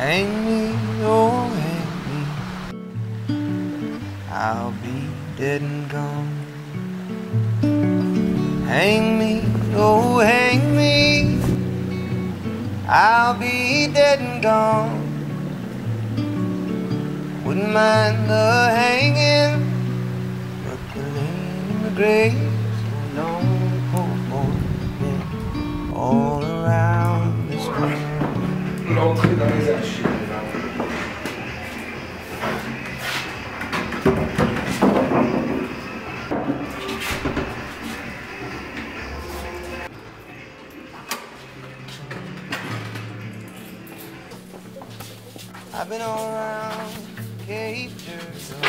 hang me, oh hang me, I'll be dead and gone. Hang me, oh hang me, I'll be dead and gone. Wouldn't mind the hanging, but the laying in the grave so long for me all around this world. L'entrée dans les archives. I've been all around Cape Girardeau,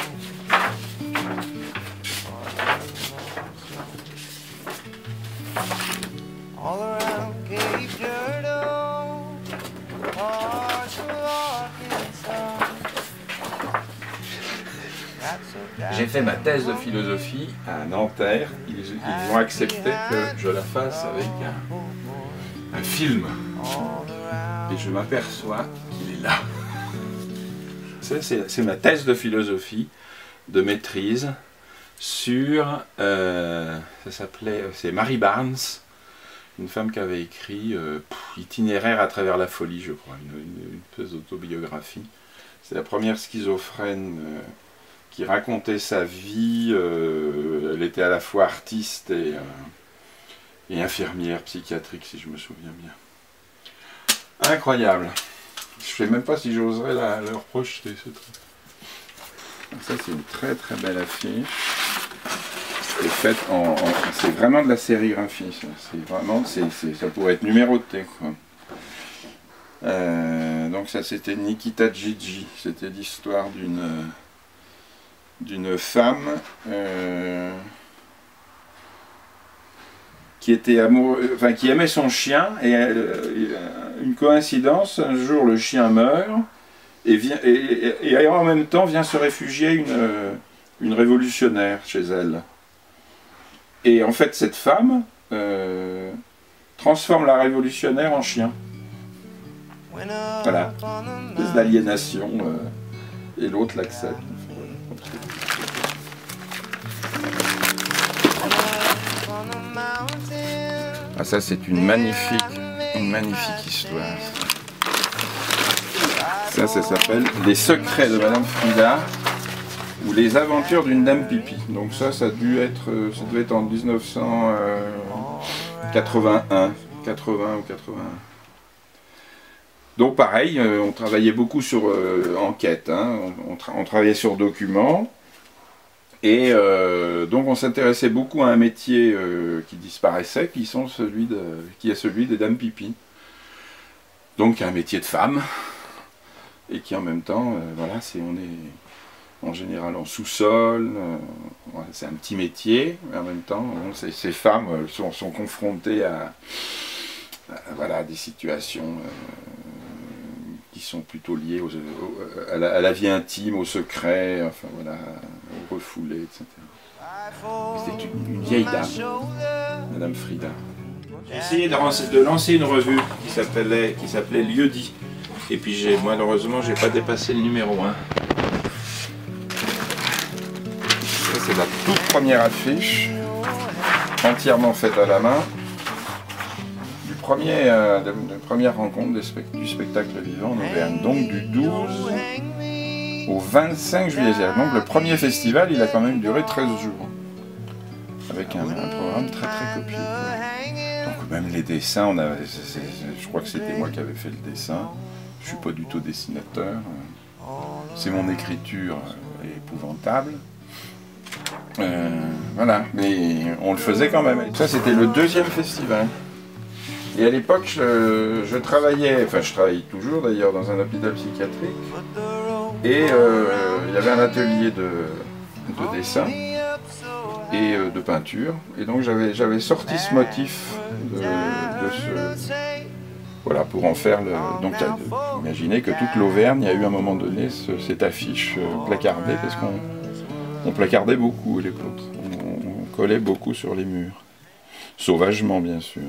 all around Cape Girardeau, parts of Arkansas. J'ai fait ma thèse de philosophie à Nanterre. Ils ont accepté que je la fasse avec un film. Et je m'aperçois qu'il est là. C'est ma thèse de philosophie, de maîtrise, sur, c'est Mary Barnes, une femme qui avait écrit Itinéraire à travers la folie, je crois, une espèce d'autobiographie. C'est la première schizophrène qui racontait sa vie. Elle était à la fois artiste et infirmière psychiatrique, si je me souviens bien. Incroyable. Je ne sais même pas si j'oserais leur projeter ce truc. Ça, c'est une très très belle affiche. C'est faite c'est vraiment de la sérigraphie. C'est vraiment, ça pourrait être numéroté, quoi. Donc ça, c'était Nikita Gigi. C'était l'histoire d'une femme qui était qui aimait son chien, et une coïncidence, un jour le chien meurt et en même temps vient se réfugier une révolutionnaire chez elle. Et en fait cette femme transforme la révolutionnaire en chien. Voilà, une espèce d'aliénation, et l'autre l'accepte. Ah, ça c'est une magnifique histoire. Ça s'appelle Les secrets de Madame Frida ou Les aventures d'une dame pipi. Donc ça devait être en 1981, 80 ou 81. Donc pareil, on travaillait beaucoup sur enquête, hein, on travaillait sur documents. Et donc on s'intéressait beaucoup à un métier qui disparaissait, qui est celui des dames pipi. Donc un métier de femme, et qui en même temps, voilà, on est en général en sous-sol, voilà, c'est un petit métier, mais en même temps, ces femmes sont confrontées à des situations qui sont plutôt liées à la vie intime, au secret, enfin voilà, au refoulé, etc. C'était une vieille dame, Madame Frida. J'ai essayé de lancer une revue qui s'appelait Lieu-dit. Et puis malheureusement, j'ai pas dépassé le numéro 1. Ça, c'est la toute première affiche, entièrement faite à la main. De première rencontre du spectacle vivant en Auvergne, donc du 12 au 25 juillet. Donc le premier festival, il a quand même duré 13 jours, avec un programme très très copieux. Donc même les dessins, je crois que c'était moi qui avais fait le dessin, je suis pas du tout dessinateur, c'est mon écriture est épouvantable. Voilà, mais on le faisait quand même. Ça c'était le deuxième festival. Et à l'époque, je travaillais toujours d'ailleurs dans un hôpital psychiatrique, et il y avait un atelier de dessin et de peinture, et donc j'avais sorti ce motif voilà, pour en faire donc imaginez que toute l'Auvergne a eu à un moment donné cette affiche placardée, parce qu'on placardait beaucoup à l'époque, on collait beaucoup sur les murs, sauvagement bien sûr.